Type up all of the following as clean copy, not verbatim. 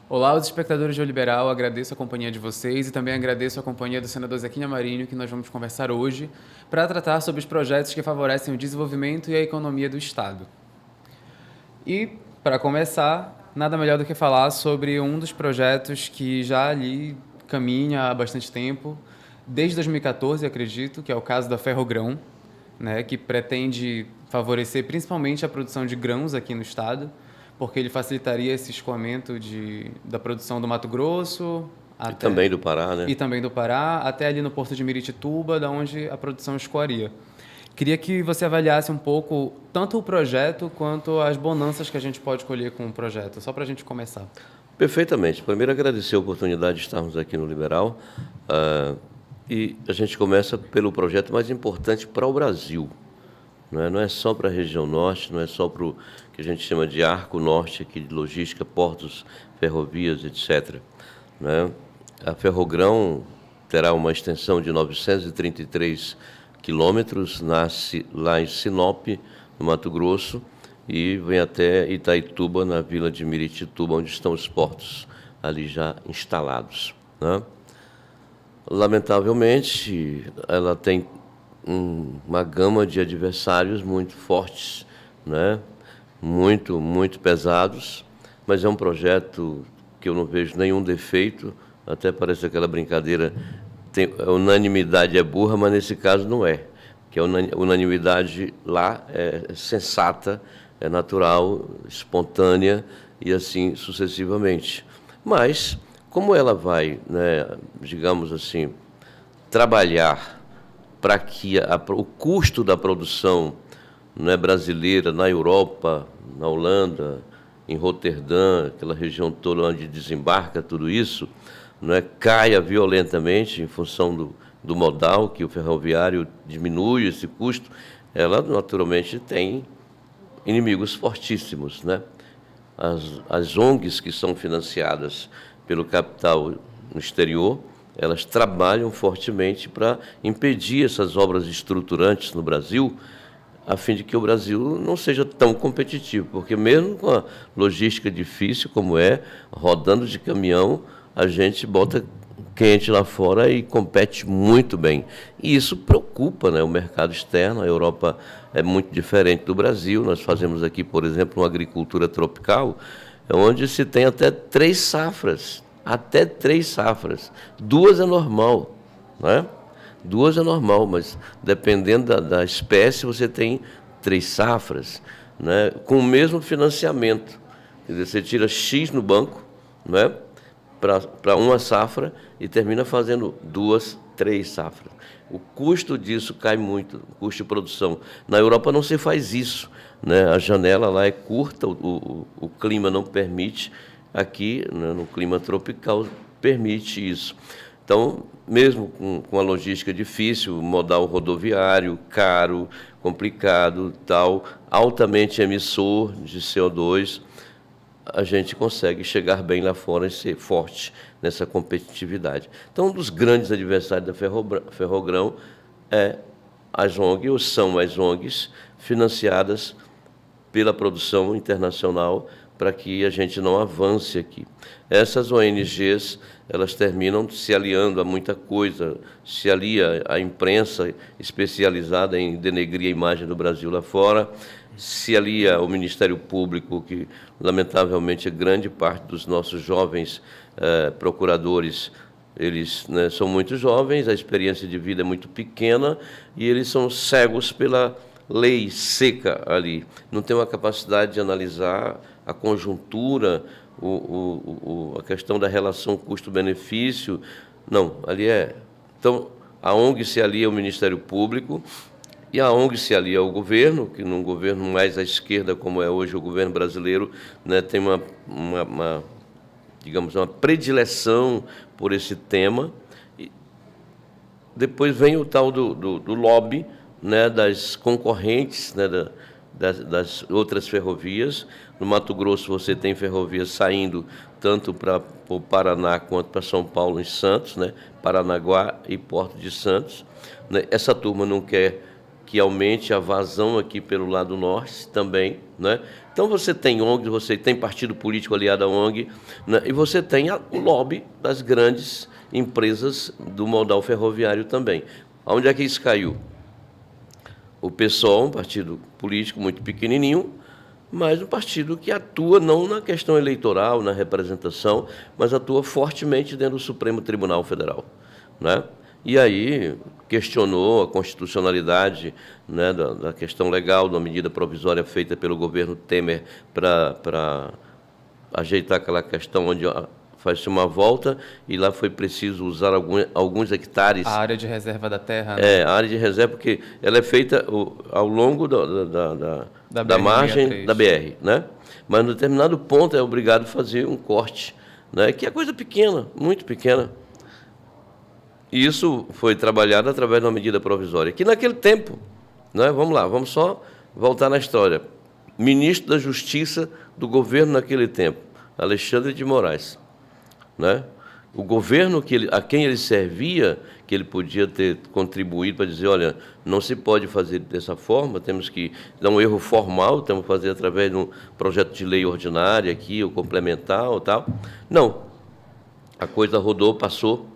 Olá, os espectadores de O Liberal, agradeço a companhia de vocês e também agradeço a companhia do senador Zequinha Marinho, que nós vamos conversar hoje para tratar sobre os projetos que favorecem o desenvolvimento e a economia do Estado. E, para começar, nada melhor do que falar sobre um dos projetos que já ali caminha há bastante tempo, desde 2014, acredito, que é o caso da Ferrogrão, né, que pretende favorecer principalmente a produção de grãos aqui no estado, porque ele facilitaria esse escoamento da produção do Mato Grosso E também do e Pará, né? também do Pará, até ali no porto de Miritituba, da onde a produção escoaria. Queria que você avaliasse um pouco tanto o projeto quanto as bonanças que a gente pode colher com o projeto, só para a gente começar. Perfeitamente. Primeiro, agradecer a oportunidade de estarmos aqui no Liberal. E a gente começa pelo projeto mais importante para o Brasil. Não é só para a região norte, não é só para o que a gente chama de arco norte aqui de logística, portos, ferrovias, etc. Né? A Ferrogrão terá uma extensão de 933 quilômetros, nasce lá em Sinop, no Mato Grosso, e vem até Itaituba, na vila de Miritituba, onde estão os portos ali já instalados. Né? Lamentavelmente, ela tem uma gama de adversários muito fortes, né? Muito pesados, mas é um projeto que eu não vejo nenhum defeito, até parece aquela brincadeira, a unanimidade é burra, mas nesse caso não é, que a unanimidade lá é sensata, é natural, espontânea e assim sucessivamente. Mas, como ela vai, né, digamos assim, trabalhar para que o custo da produção, né, brasileira na Europa, na Holanda, em Roterdã, aquela região toda onde desembarca tudo isso, né, caia violentamente em função do modal, que o ferroviário diminui esse custo, ela naturalmente tem inimigos fortíssimos, né? As ONGs que são financiadas pelo capital no exterior, elas trabalham fortemente para impedir essas obras estruturantes no Brasil, a fim de que o Brasil não seja tão competitivo, porque mesmo com a logística difícil como é, rodando de caminhão, a gente bota quente lá fora e compete muito bem. E isso preocupa, né, o mercado externo. A Europa é muito diferente do Brasil. Nós fazemos aqui, por exemplo, uma agricultura tropical, onde se tem até 3 safras. Até 3 safras. 2 é normal, né? 2 é normal, mas dependendo da espécie, você tem 3 safras, né, com o mesmo financiamento. Quer dizer, você tira X no banco, né, para uma safra e termina fazendo 2, 3 safras. O custo disso cai muito, o custo de produção. Na Europa não se faz isso, né? A janela lá é curta, o clima não permite. Aqui, né, no clima tropical, permite isso. Então, mesmo com a logística difícil, modal rodoviário, caro, complicado, tal, altamente emissor de CO2, a gente consegue chegar bem lá fora e ser forte nessa competitividade. Então, um dos grandes adversários da Ferrogrão é as ONGs, ou são as ONGs, financiadas pela produção internacional para que a gente não avance aqui. Essas ONGs, elas terminam se aliando a muita coisa, se alia à imprensa especializada em denegrir a imagem do Brasil lá fora, se alia ao Ministério Público, que, lamentavelmente, grande parte dos nossos jovens procuradores, eles, né, são muito jovens, a experiência de vida é muito pequena e eles são cegos pela lei seca ali. Não tem uma capacidade de analisar a conjuntura, a questão da relação custo-benefício. Não, ali é... Então, a ONG se alia ao Ministério Público e a ONG se alia ao governo, que num governo mais à esquerda, como é hoje o governo brasileiro, né, tem digamos, uma predileção por esse tema. E depois vem o tal do lobby, né, das concorrentes, né, das outras ferrovias. No Mato Grosso você tem ferrovias saindo tanto para o Paraná quanto para São Paulo e Santos, né, Paranaguá e Porto de Santos. Né. Essa turma não quer que aumente a vazão aqui pelo lado norte também, né? Então, você tem ONG, você tem partido político aliado à ONG, né? E você tem o lobby das grandes empresas do modal ferroviário também. Onde é que isso caiu? O PSOL, um partido político muito pequenininho, mas um partido que atua não na questão eleitoral, na representação, mas atua fortemente dentro do Supremo Tribunal Federal, né? E aí questionou a constitucionalidade, né, da questão legal, da medida provisória feita pelo governo Temer para ajeitar aquela questão onde faz-se uma volta e lá foi preciso usar alguns hectares. A área de reserva da terra, né? A área de reserva, porque ela é feita ao longo da margem da BR, né? Mas, em determinado ponto, é obrigado a fazer um corte, né, que é coisa pequena, muito pequena. E isso foi trabalhado através de uma medida provisória, que naquele tempo, né, vamos lá, vamos só voltar na história, ministro da Justiça do governo naquele tempo, Alexandre de Moraes, né? O governo a quem ele servia, que ele podia ter contribuído para dizer, olha, não se pode fazer dessa forma, temos que dar um erro formal, temos que fazer através de um projeto de lei ordinária aqui, ou complementar, ou tal. Não. A coisa rodou, passou,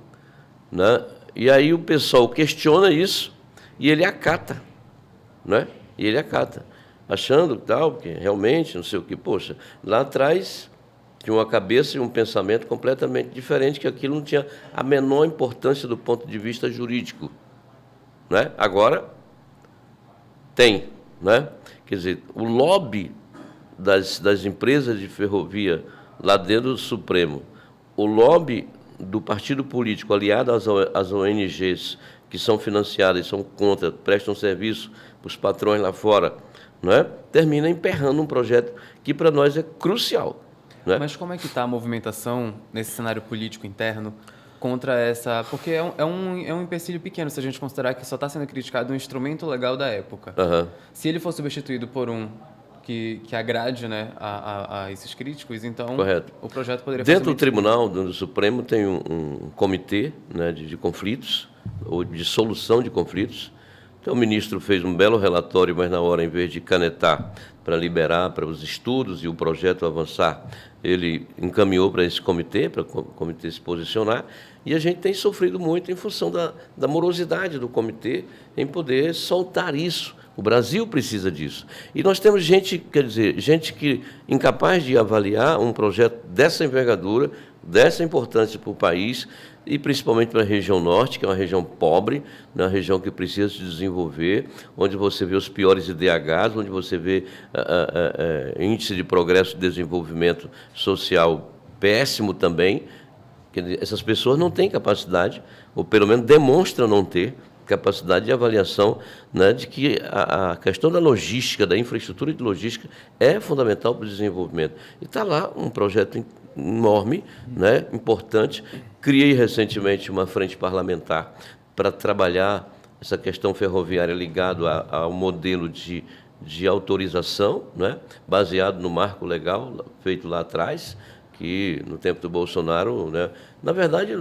né? E aí o pessoal questiona isso e ele acata, né? E ele acata, achando tal, que realmente, não sei o que, poxa, lá atrás tinha uma cabeça e um pensamento completamente diferente, que aquilo não tinha a menor importância do ponto de vista jurídico, né? Agora tem, né? Quer dizer, o lobby das empresas de ferrovia lá dentro do Supremo, o lobby do partido político aliado às ONGs que são financiadas e são contra, prestam serviço para os patrões lá fora, né? Termina emperrando um projeto que para nós é crucial. Mas como é que está a movimentação nesse cenário político interno contra essa... Porque é um empecilho pequeno se a gente considerar que só está sendo criticado um instrumento legal da época. Uhum. Se ele for substituído por um que agrade, né, a esses críticos, então correto, o projeto poderia... Dentro do Tribunal do Supremo tem um comitê, né, de conflitos, ou de solução de conflitos. Então, o ministro fez um belo relatório, mas na hora, em vez de canetar para liberar para os estudos e o projeto avançar, ele encaminhou para esse comitê, para o comitê se posicionar, e a gente tem sofrido muito em função da morosidade do comitê em poder soltar isso. O Brasil precisa disso. E nós temos gente, quer dizer, gente que incapaz de avaliar um projeto dessa envergadura, dessa importância para o país, e principalmente para a região norte, que é uma região pobre, uma região que precisa se desenvolver, onde você vê os piores IDHs, onde você vê índice de progresso e desenvolvimento social péssimo também. Quer dizer, essas pessoas não têm capacidade, ou pelo menos demonstram não ter capacidade de avaliação, né, de que a questão da logística, da infraestrutura de logística é fundamental para o desenvolvimento. E está lá um projeto enorme, né, importante. Criei recentemente uma frente parlamentar para trabalhar essa questão ferroviária ligado ao modelo de autorização, né, baseado no marco legal feito lá atrás, que no tempo do Bolsonaro, né, na verdade,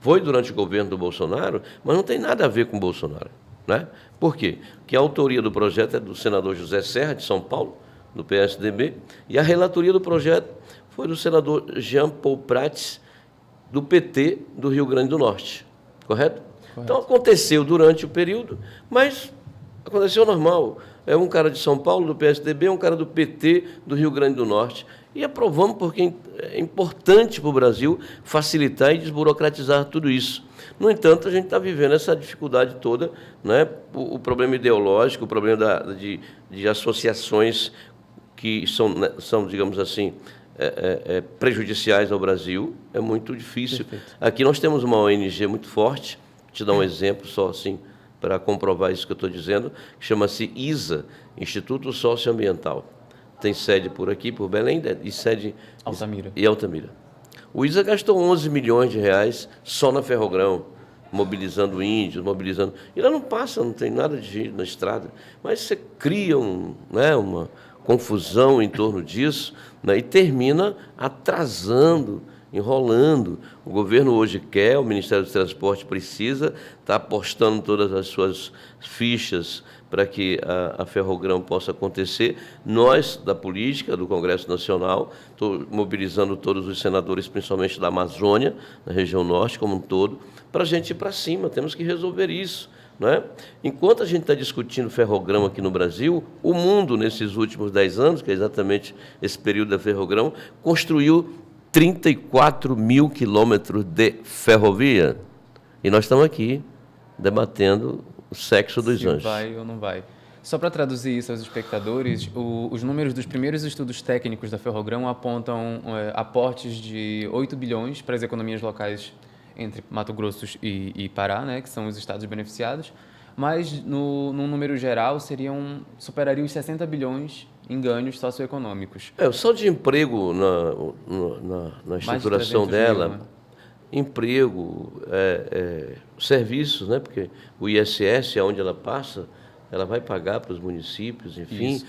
foi durante o governo do Bolsonaro, mas não tem nada a ver com o Bolsonaro, né? Por quê? Porque a autoria do projeto é do senador José Serra, de São Paulo, do PSDB, e a relatoria do projeto foi do senador Jean Paul Prats, do PT do Rio Grande do Norte. Correto? Então, aconteceu durante o período, mas aconteceu normal. É um cara de São Paulo, do PSDB, um cara do PT do Rio Grande do Norte. E aprovamos porque é importante para o Brasil facilitar e desburocratizar tudo isso. No entanto, a gente está vivendo essa dificuldade toda, né? O problema ideológico, o problema de associações que são, digamos assim, prejudiciais ao Brasil, é muito difícil. Perfeito. Aqui nós temos uma ONG muito forte, vou te dar um exemplo só assim, para comprovar isso que eu estou dizendo, que chama-se ISA, Instituto Socioambiental. Tem sede por aqui, por Belém, e sede Altamira. E Altamira. O ISA gastou 11 milhões de reais só na Ferrogrão, mobilizando índios, mobilizando... E lá não passa, não tem nada de gente na estrada, mas você cria uma confusão em torno disso, né, e termina atrasando enrolando. O governo hoje quer, o Ministério do Transporte precisa, está apostando todas as suas fichas para que a Ferrogrão possa acontecer. Nós, da política, do Congresso Nacional, estou mobilizando todos os senadores, principalmente da Amazônia, na região norte como um todo, para a gente ir para cima, temos que resolver isso. Não é? Enquanto a gente está discutindo ferrogrão aqui no Brasil, o mundo, nesses últimos 10 anos, que é exatamente esse período da ferrogrão, construiu 34 mil quilômetros de ferrovia. E nós estamos aqui debatendo o sexo dos anjos. Se vai ou não vai. Só para traduzir isso aos espectadores, os números dos primeiros estudos técnicos da ferrogrão apontam aportes de 8 bilhões para as economias locais entre Mato Grosso e Pará, né, que são os estados beneficiados, mas no número geral superaria os 60 bilhões em ganhos socioeconômicos. Só de emprego na estruturação dela, mil, né? Emprego, serviços, né, porque o ISS, onde ela passa, ela vai pagar para os municípios, enfim,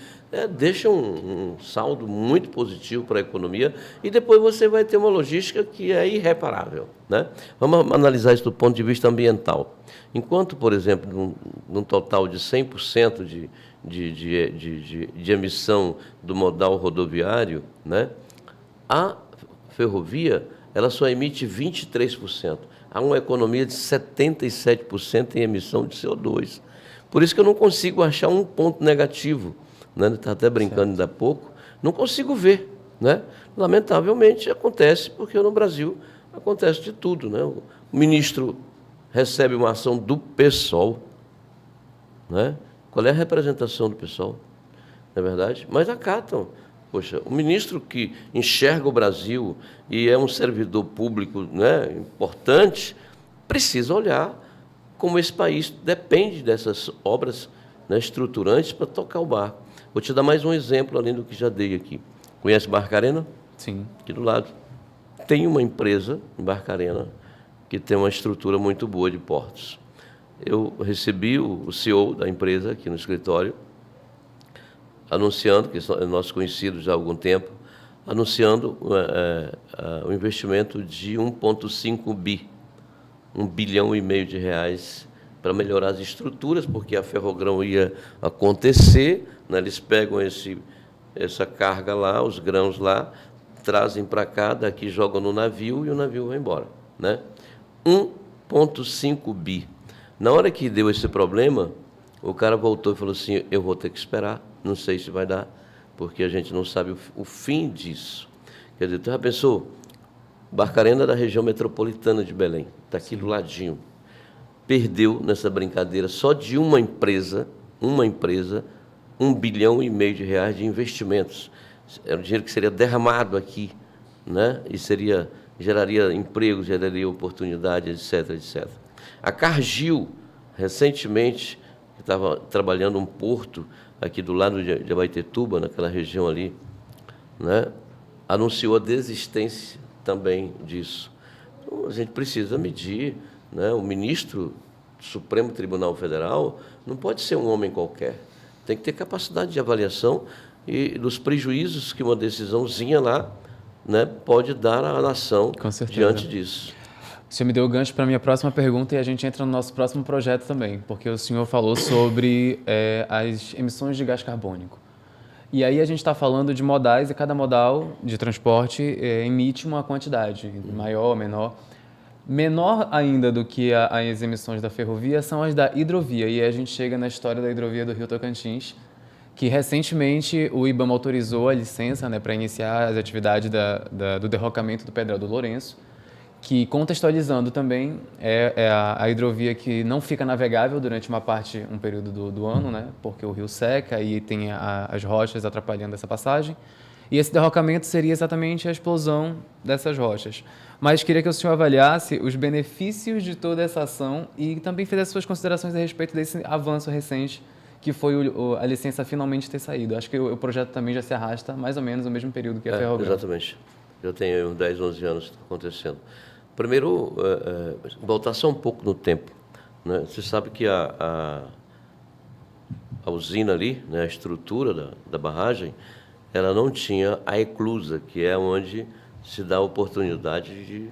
deixa um saldo muito positivo para a economia e depois você vai ter uma logística que é irreparável, né? Vamos analisar isso do ponto de vista ambiental. Enquanto, por exemplo, num total de 100% de emissão do modal rodoviário, né, a ferrovia ela só emite 23%. Há uma economia de 77% em emissão de CO2. Por isso que eu não consigo achar um ponto negativo, né? Está até brincando ainda há pouco, não consigo ver, né? Lamentavelmente acontece, porque no Brasil acontece de tudo, né? O ministro recebe uma ação do PSOL, né? Qual é a representação do PSOL? Não é verdade? Mas acatam. Poxa, o ministro que enxerga o Brasil e é um servidor público, né, importante, precisa olhar como esse país depende dessas obras, né, estruturantes para tocar o barco. Vou te dar mais um exemplo, além do que já dei aqui. Conhece Barcarena? Sim. Aqui do lado. Tem uma empresa em Barcarena que tem uma estrutura muito boa de portos. Eu recebi o CEO da empresa aqui no escritório, anunciando, que são nossos conhecidos já há algum tempo, anunciando o investimento de 1,5 bi. 1,5 bilhão de reais para melhorar as estruturas, porque a ferrogrão ia acontecer, né? Eles pegam essa carga lá, os grãos lá, trazem para cá, daqui jogam no navio e o navio vai embora, né? 1,5 bi. Na hora que deu esse problema, o cara voltou e falou assim, eu vou ter que esperar, não sei se vai dar, porque a gente não sabe o fim disso. Quer dizer, tu já pensou? Barcarena da região metropolitana de Belém, está aqui do ladinho. Perdeu nessa brincadeira só de uma empresa, 1,5 bilhão de reais de investimentos. É um dinheiro que seria derramado aqui, né? E geraria emprego, geraria oportunidade, etc, etc. A Cargill, recentemente, que estava trabalhando um porto aqui do lado de Abaetetuba, naquela região ali, né? Anunciou a desistência também disso. Então, a gente precisa medir, né? O ministro do Supremo Tribunal Federal não pode ser um homem qualquer. Tem que ter capacidade de avaliação e dos prejuízos que uma decisãozinha lá, né, pode dar à nação diante disso. O senhor me deu o gancho para a minha próxima pergunta e a gente entra no nosso próximo projeto também, porque o senhor falou sobre as emissões de gás carbônico. E aí a gente está falando de modais e cada modal de transporte emite uma quantidade, maior, menor. Menor ainda do que as emissões da ferrovia são as da hidrovia. E aí a gente chega na história da hidrovia do Rio Tocantins, que recentemente o IBAMA autorizou a licença, né, para iniciar as atividades do derrocamento do Pedral do Lourenço, que, contextualizando também, é a hidrovia que não fica navegável durante um período do ano, né, porque o rio seca e tem as rochas atrapalhando essa passagem. E esse derrocamento seria exatamente a explosão dessas rochas. Mas queria que o senhor avaliasse os benefícios de toda essa ação e também fizesse suas considerações a respeito desse avanço recente que foi a licença finalmente ter saído. Acho que o projeto também já se arrasta mais ou menos no mesmo período que a Ferrogrão. Exatamente. Já tem uns 10, 11 anos que está acontecendo. Primeiro, voltar só um pouco no tempo, né? Você sabe que a usina ali, né, a estrutura da barragem, ela não tinha a eclusa, que é onde se dá a oportunidade de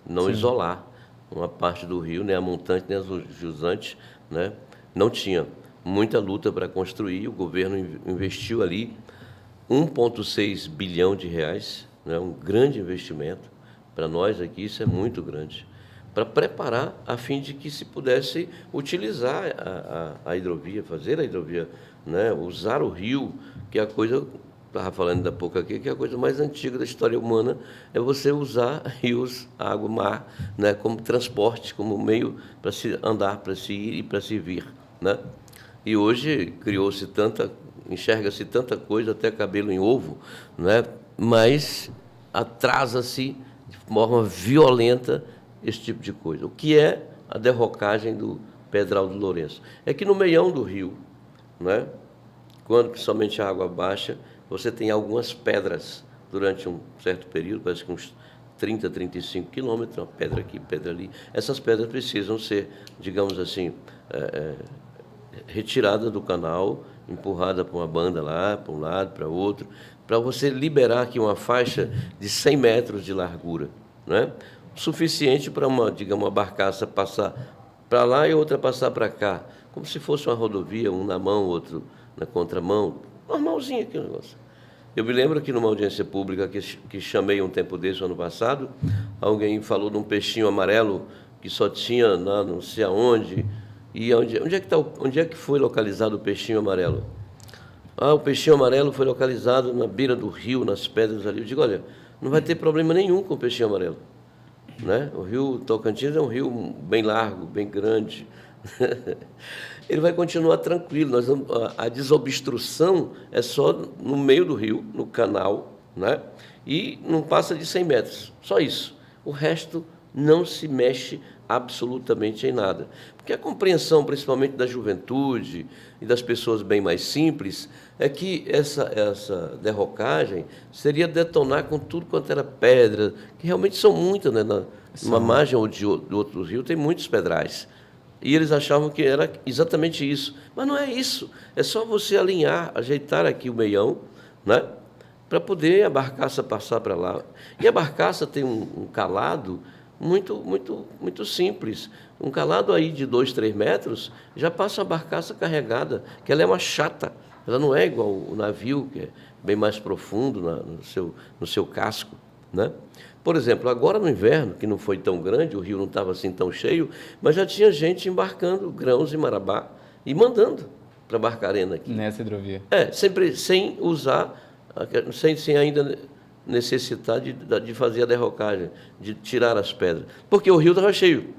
não isolar uma parte do rio, nem a montante, nem as jusante, né? Não tinha muita luta para construir, o governo investiu ali 1,6 bilhão de reais, né? Um grande investimento. Para nós aqui isso é muito grande, para preparar a fim de que se pudesse utilizar a hidrovia, fazer a hidrovia, né? Usar o rio, que é a coisa, estava falando ainda há pouco aqui, que é a coisa mais antiga da história humana, é você usar rios, água, mar, né? Como transporte, como meio para se andar, para se ir e para se vir, né? E hoje criou-se enxerga-se tanta coisa, até cabelo em ovo, né? Mas atrasa-se de forma violenta esse tipo de coisa. O que é a derrocagem do Pedral do Lourenço? É que no meião do rio, né, quando principalmente a água baixa, você tem algumas pedras durante um certo período, parece que uns 30, 35 quilômetros, uma pedra aqui, pedra ali. Essas pedras precisam ser, digamos assim, retiradas do canal, empurrada para uma banda lá, para um lado, para outro, para você liberar aqui uma faixa de 100 metros de largura, né? Suficiente para digamos, uma barcaça passar para lá e outra passar para cá, como se fosse uma rodovia, um na mão, outro na contramão, normalzinho aqui o negócio. Eu me lembro que numa audiência pública que chamei um tempo desse, ano passado, alguém falou de um peixinho amarelo que só tinha lá não sei aonde. E onde é que foi localizado o peixinho amarelo? Ah, o peixinho amarelo foi localizado na beira do rio, nas pedras ali. Eu digo, olha, não vai ter problema nenhum com o peixinho amarelo, né? O rio Tocantins é um rio bem largo, bem grande. Ele vai continuar tranquilo. A desobstrução é só no meio do rio, no canal, né? E não passa de 100 metros, só isso. O resto não se mexe absolutamente em nada. Porque a compreensão, principalmente da juventude e das pessoas bem mais simples, é que essa derrocagem seria detonar com tudo quanto era pedra, que realmente são muitas, né? Numa margem ou do outro rio tem muitos pedrais. E eles achavam que era exatamente isso. Mas não é isso. É só você alinhar, ajeitar aqui o meião, né? Para poder a barcaça passar para lá. E a barcaça tem um calado muito simples. Um calado aí de 2, 3 metros, já passa a barcaça carregada, que ela é uma chata. Ela não é igual o navio, que é bem mais profundo no seu casco, né? Por exemplo, agora no inverno, que não foi tão grande, o rio não estava assim tão cheio, mas já tinha gente embarcando grãos em Marabá e mandando para Barcarena aqui. Nessa hidrovia. Sempre sem usar, sem ainda necessitar de fazer a derrocagem, de tirar as pedras, porque o rio estava cheio.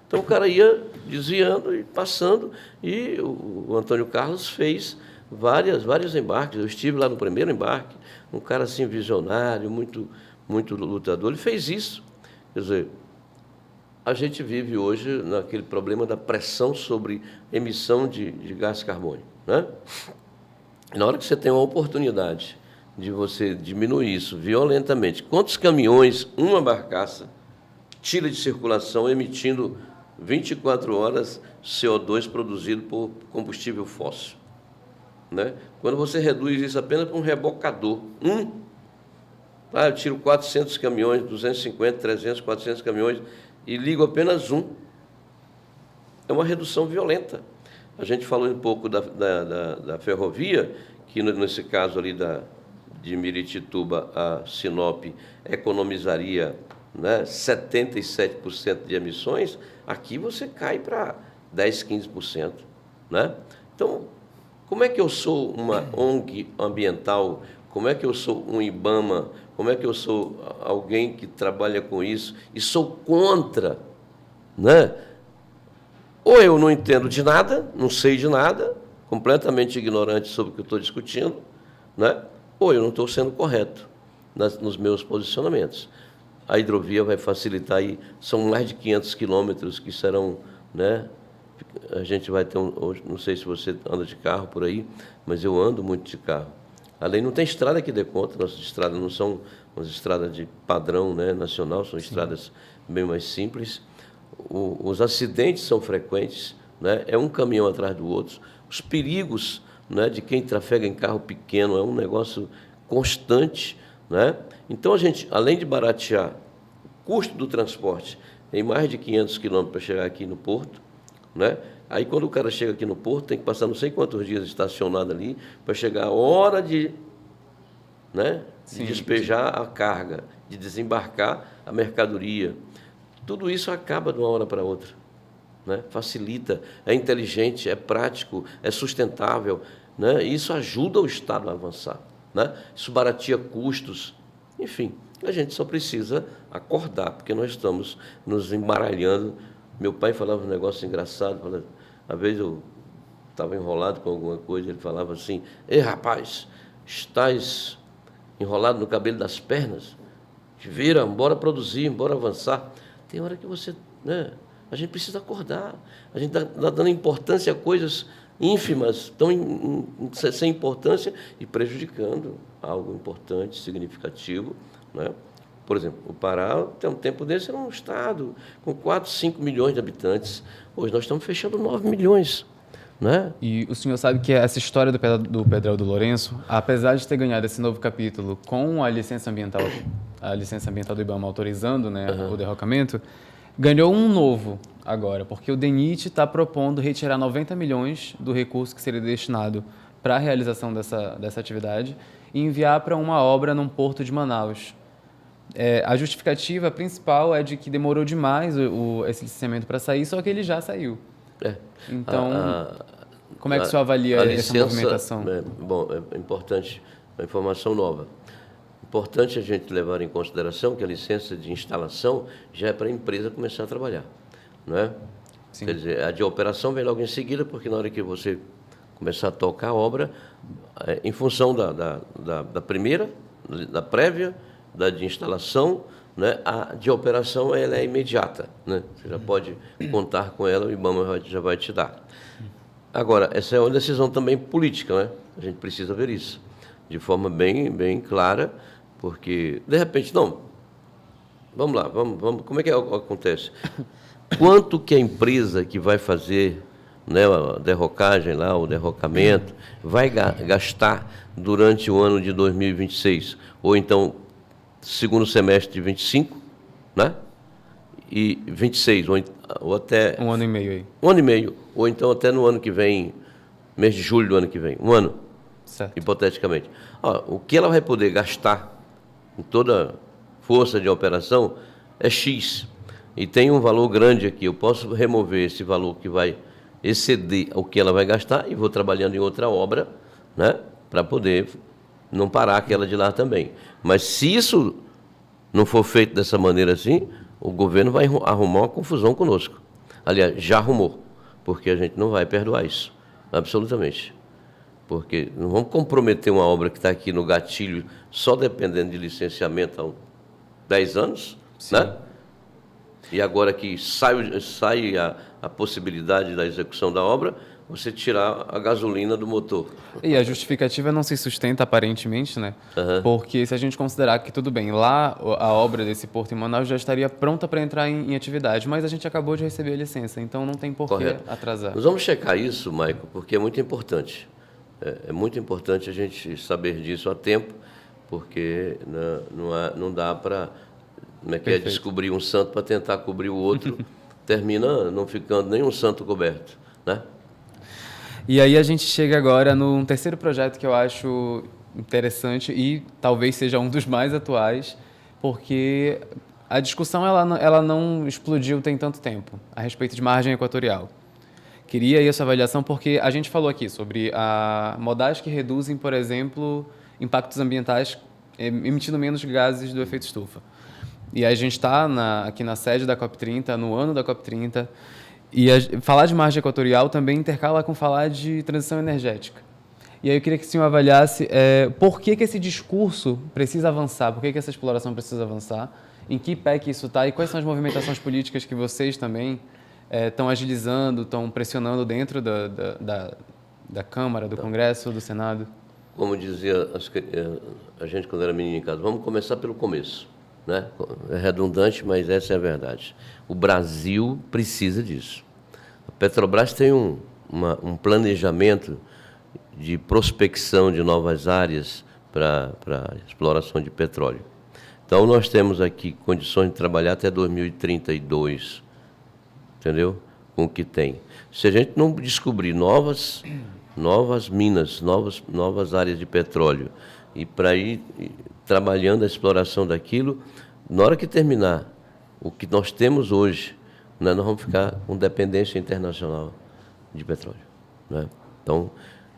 Então o cara ia desviando e passando, e o Antônio Carlos fez vários embarques. Eu estive lá no primeiro embarque, um cara assim visionário, muito lutador, ele fez isso. Quer dizer, a gente vive hoje naquele problema da pressão sobre emissão de gás carbônico, né? Na hora que você tem uma oportunidade de você diminuir isso violentamente, quantos caminhões uma barcaça tira de circulação emitindo 24 horas CO2 produzido por combustível fóssil, né? Quando você reduz isso apenas para um rebocador, eu tiro 400 caminhões, 250, 300, 400 caminhões e ligo apenas um. É uma redução violenta. A gente falou um pouco da ferrovia, que nesse caso ali de Miritituba a Sinop economizaria, né, 77% de emissões. Aqui você cai para 10, 15%, né? Então, como é que eu sou uma ONG ambiental? Como é que eu sou um IBAMA? Como é que eu sou alguém que trabalha com isso e sou contra, né? Ou eu não entendo de nada, não sei de nada, completamente ignorante sobre o que eu estou discutindo, né? Ou eu não estou sendo correto nos meus posicionamentos. A hidrovia vai facilitar aí, são mais de 500 quilômetros que serão, né? A gente vai ter não sei se você anda de carro por aí, mas eu ando muito de carro. Além, não tem estrada que dê conta, nossas estradas não são umas estradas de padrão, né, nacional, são estradas bem mais simples. Os acidentes são frequentes, né? É um caminhão atrás do outro. Os perigos, né, de quem trafega em carro pequeno é um negócio constante, né? Então, a gente, além de baratear o custo do transporte em mais de 500 quilômetros para chegar aqui no porto, né? Aí, quando o cara chega aqui no porto, tem que passar não sei quantos dias estacionado ali para chegar a hora de, né, de despejar a carga, de desembarcar a mercadoria. Tudo isso acaba de uma hora para outra, né? Facilita, é inteligente, é prático, é sustentável, né? Isso ajuda o Estado a avançar, né? Isso barateia custos, enfim. A gente só precisa acordar, porque nós estamos nos embaralhando. Meu pai falava um negócio engraçado, falava, às vezes eu estava enrolado com alguma coisa, ele falava assim: ei, rapaz, estás enrolado no cabelo das pernas? Te vira, bora produzir, bora avançar. Tem hora que você, né, a gente precisa acordar. A gente está dando importância a coisas ínfimas, sem importância e prejudicando algo importante, significativo, né? Por exemplo, o Pará, tem um tempo desse, era um estado com 4, 5 milhões de habitantes. Hoje nós estamos fechando 9 milhões. Né? E o senhor sabe que essa história do Pedral do Lourenço, apesar de ter ganhado esse novo capítulo com a licença ambiental do IBAMA autorizando, né, o derrocamento, ganhou um novo agora, porque o DENIT está propondo retirar 90 milhões do recurso que seria destinado para a realização dessa atividade e enviar para uma obra num porto de Manaus. A justificativa principal é de que demorou demais esse licenciamento para sair, só que ele já saiu. Então, como é que o senhor avalia essa movimentação? Bom, é importante, uma informação nova. Importante a gente levar em consideração que a licença de instalação já é para a empresa começar a trabalhar, não é? Sim. Quer dizer, a de operação vem logo em seguida, porque na hora que você começar a tocar a obra, em função da primeira, da prévia, da de instalação, né, a de operação ela é imediata, né? Você já pode contar com ela, o IBAMA já vai te dar. Agora, essa é uma decisão também política, né? A gente precisa ver isso de forma bem clara, porque, de repente, não, vamos lá, vamos, como é que acontece? Quanto que a empresa que vai fazer, né, a derrocagem lá, o derrocamento, vai gastar durante o ano de 2026? Ou então, segundo semestre de 25, né? E 26, ou até... Um ano e meio aí. Um ano e meio, ou então até no ano que vem, mês de julho do ano que vem, um ano, certo, hipoteticamente. O que ela vai poder gastar com toda força de operação é X. E tem um valor grande aqui. Eu posso remover esse valor que vai exceder o que ela vai gastar e vou trabalhando em outra obra, né, para poder não parar aquela de lá também. Mas se isso não for feito dessa maneira assim, o governo vai arrumar uma confusão conosco. Aliás, já arrumou, porque a gente não vai perdoar isso, absolutamente. Porque não vamos comprometer uma obra que está aqui no gatilho, só dependendo de licenciamento há 10 anos, sim, né? E agora que sai a possibilidade da execução da obra, você tirar a gasolina do motor. E a justificativa não se sustenta aparentemente, né? Porque se a gente considerar que tudo bem, lá a obra desse porto em Manaus já estaria pronta para entrar em atividade, mas a gente acabou de receber a licença, então não tem por que atrasar. Nós vamos checar isso, Maico, porque é muito importante. É muito importante a gente saber disso a tempo, porque não dá para descobrir um santo para tentar cobrir o outro, termina não ficando nenhum santo coberto, né? E aí a gente chega agora num terceiro projeto que eu acho interessante e talvez seja um dos mais atuais, porque a discussão ela não explodiu tem tanto tempo a respeito de margem equatorial. Queria aí essa avaliação porque a gente falou aqui sobre modais que reduzem, por exemplo, impactos ambientais emitindo menos gases do efeito estufa. E a gente está aqui na sede da COP30, no ano da COP30, e falar de margem equatorial também intercala com falar de transição energética. E aí eu queria que o senhor avaliasse por que esse discurso precisa avançar, por que essa exploração precisa avançar, em que pé que isso está e quais são as movimentações políticas que vocês também estão agilizando, estão pressionando dentro da Câmara, do Congresso, do Senado? Como dizia a gente quando era menino em casa, vamos começar pelo começo, né? É redundante, mas essa é a verdade. O Brasil precisa disso. A Petrobras tem um planejamento de prospecção de novas áreas para a exploração de petróleo. Então, nós temos aqui condições de trabalhar até 2032, entendeu? Com o que tem. Se a gente não descobrir novas minas, novas áreas de petróleo, e para ir trabalhando a exploração daquilo, na hora que terminar o que nós temos hoje, né, nós vamos ficar com dependência internacional de petróleo, né?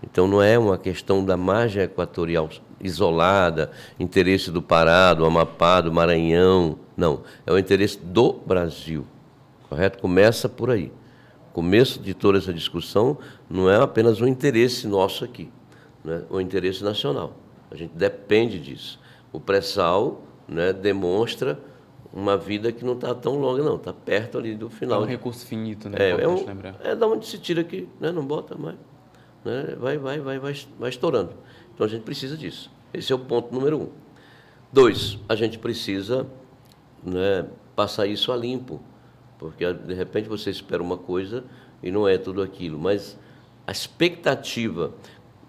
Então não é uma questão da margem equatorial isolada, interesse do Pará, do Amapá, do Maranhão, não. É o interesse do Brasil, correto? Começa por aí. O começo de toda essa discussão não é apenas um interesse nosso aqui, né? O interesse nacional. A gente depende disso. O pré-sal, né, demonstra uma vida que não está tão longa, não. Está perto ali do final. É um recurso finito, né? É da onde se tira aqui, né? Não bota mais. Né? Vai estourando. Então, a gente precisa disso. Esse é o ponto número 1. 2, a gente precisa, né, passar isso a limpo, porque, de repente, você espera uma coisa e não é tudo aquilo. Mas a expectativa,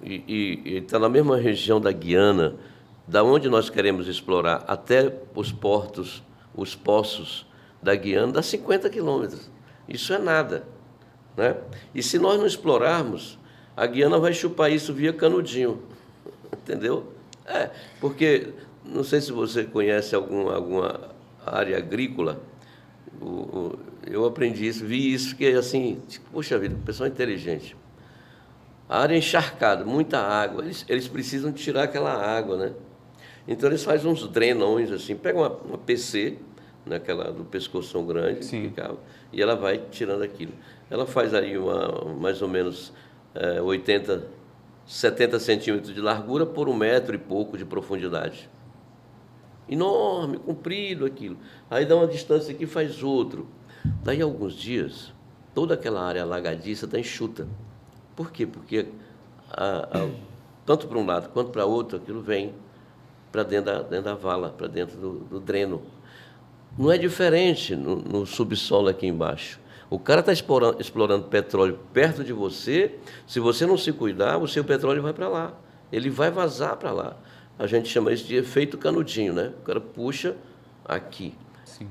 e está na mesma região da Guiana, da onde nós queremos explorar, até os portos, os poços da Guiana, dá 50 quilômetros. Isso é nada, né? E se nós não explorarmos, a Guiana vai chupar isso via canudinho, entendeu? Porque, não sei se você conhece alguma área agrícola, eu aprendi isso, vi isso, fiquei assim, puxa vida, pessoal inteligente. A área encharcada, muita água, eles precisam tirar aquela água, né? Então, eles fazem uns drenões, assim, pegam uma PC, naquela do pescoção grande, e ela vai tirando aquilo. Ela faz aí mais ou menos 70 centímetros de largura por 1 metro e pouco de profundidade. Enorme, comprido aquilo. Aí dá uma distância aqui e faz outro. Daí a alguns dias, toda aquela área alagadiça está enxuta. Por quê? Porque tanto para um lado quanto para outro, aquilo vem para dentro da vala, para dentro do dreno. Não é diferente no subsolo aqui embaixo. O cara está explorando petróleo perto de você, se você não se cuidar, o seu petróleo vai para lá. Ele vai vazar para lá. A gente chama isso de efeito canudinho, né? O cara puxa aqui. Sim.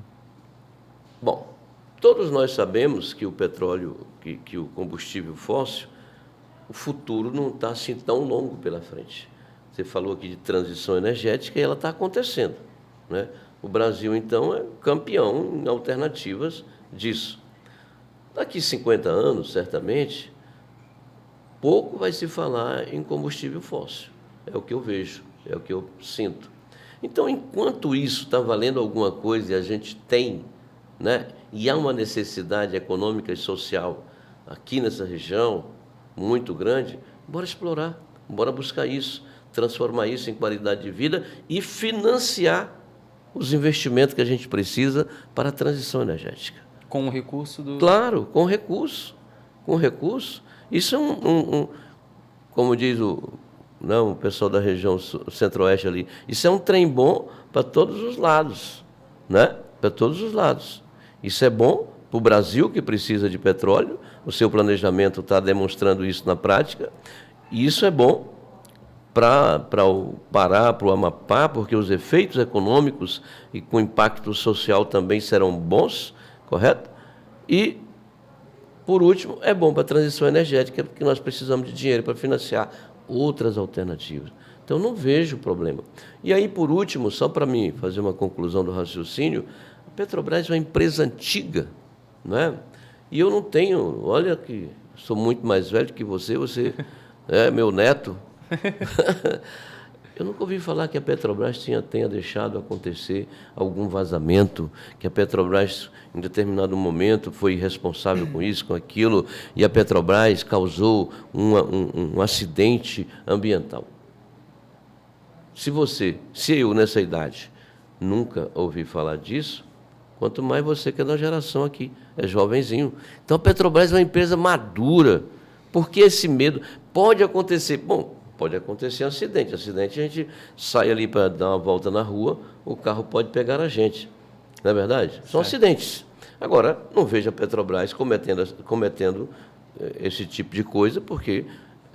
Bom, todos nós sabemos que o petróleo, que o combustível fóssil, o futuro não está assim tão longo pela frente. Você falou aqui de transição energética e ela está acontecendo, né? O Brasil, então, é campeão em alternativas disso. Daqui 50 anos, certamente, pouco vai se falar em combustível fóssil. É o que eu vejo, é o que eu sinto. Então, enquanto isso está valendo alguma coisa e a gente tem, né, e há uma necessidade econômica e social aqui nessa região muito grande, bora explorar, bora buscar isso, transformar isso em qualidade de vida e financiar os investimentos que a gente precisa para a transição energética. Com o recurso do... Claro, com recurso. Com recurso. Isso é como diz o pessoal da região centro-oeste ali, isso é um trem bom para todos os lados, né? Para todos os lados. Isso é bom para o Brasil, que precisa de petróleo, o seu planejamento está demonstrando isso na prática, e isso é bom para o Pará, para o Amapá, porque os efeitos econômicos e com impacto social também serão bons, correto? E, por último, é bom para a transição energética, porque nós precisamos de dinheiro para financiar outras alternativas. Então, não vejo problema. E aí, por último, só para mim fazer uma conclusão do raciocínio, a Petrobras é uma empresa antiga, não é? E eu não tenho, olha que sou muito mais velho que você é meu neto. Eu nunca ouvi falar que a Petrobras tenha deixado acontecer algum vazamento, que a Petrobras, em determinado momento, foi responsável com isso, com aquilo, e a Petrobras causou um acidente ambiental. Se eu, nessa idade, nunca ouvi falar disso, quanto mais você que é da geração aqui, é jovenzinho. Então, a Petrobras é uma empresa madura. Por que esse medo? Pode acontecer. Bom, pode acontecer um acidente. Acidente, a gente sai ali para dar uma volta na rua, o carro pode pegar a gente. Não é verdade? São acidentes. Agora, não vejo a Petrobras cometendo esse tipo de coisa, porque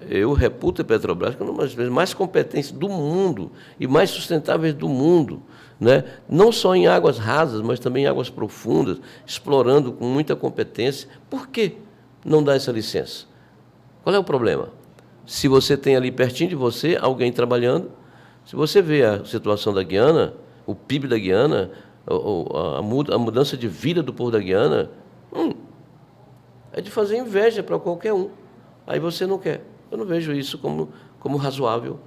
Eu reputo a Petrobras como uma das empresas mais competentes do mundo e mais sustentáveis do mundo, né? Não só em águas rasas, mas também em águas profundas, explorando com muita competência. Por que não dá essa licença? Qual é o problema? Se você tem ali pertinho de você alguém trabalhando, se você vê a situação da Guiana, o PIB da Guiana, a mudança de vida do povo da Guiana, é de fazer inveja para qualquer um. Aí você não quer. Eu não vejo isso como razoável,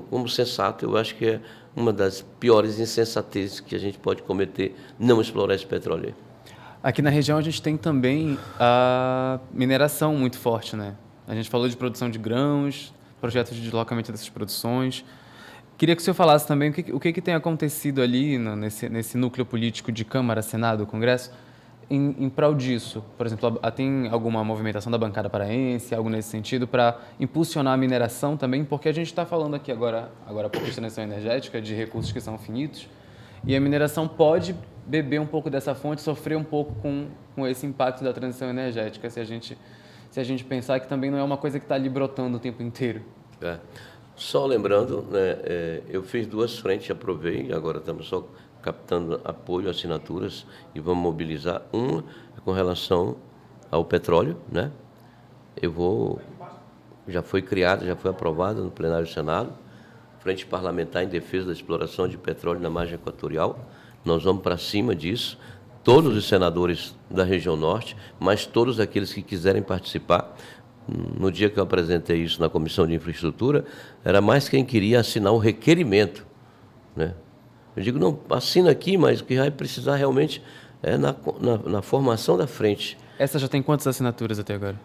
como sensato. Eu acho que é uma das piores insensatezes que a gente pode cometer, não explorar esse petróleo. Aqui na região a gente tem também a mineração muito forte, né? A gente falou de produção de grãos, projetos de deslocamento dessas produções. Queria que o senhor falasse também o que tem acontecido ali nesse núcleo político de Câmara, Senado, Congresso, em prol disso. Por exemplo, tem alguma movimentação da bancada paraense, algo nesse sentido, para impulsionar a mineração também? Porque a gente está falando aqui agora há pouco de transição energética, de recursos que são finitos, e a mineração pode beber um pouco dessa fonte, sofrer um pouco com esse impacto da transição energética, se a gente pensar que também não é uma coisa que está ali brotando o tempo inteiro. Só lembrando, né, eu fiz 2 frentes, aprovei, agora estamos só captando apoio, assinaturas, e vamos mobilizar. Um é com relação ao petróleo, né? Já foi criada, já foi aprovada no plenário do Senado, Frente Parlamentar em Defesa da Exploração de Petróleo na Margem Equatorial. Nós vamos para cima disso, todos os senadores da região norte, mas todos aqueles que quiserem participar. No dia que eu apresentei isso na Comissão de Infraestrutura, era mais quem queria assinar o requerimento, né? Eu digo, não, assina aqui, mas o que vai precisar realmente é na formação da frente. Essa já tem quantas assinaturas até agora?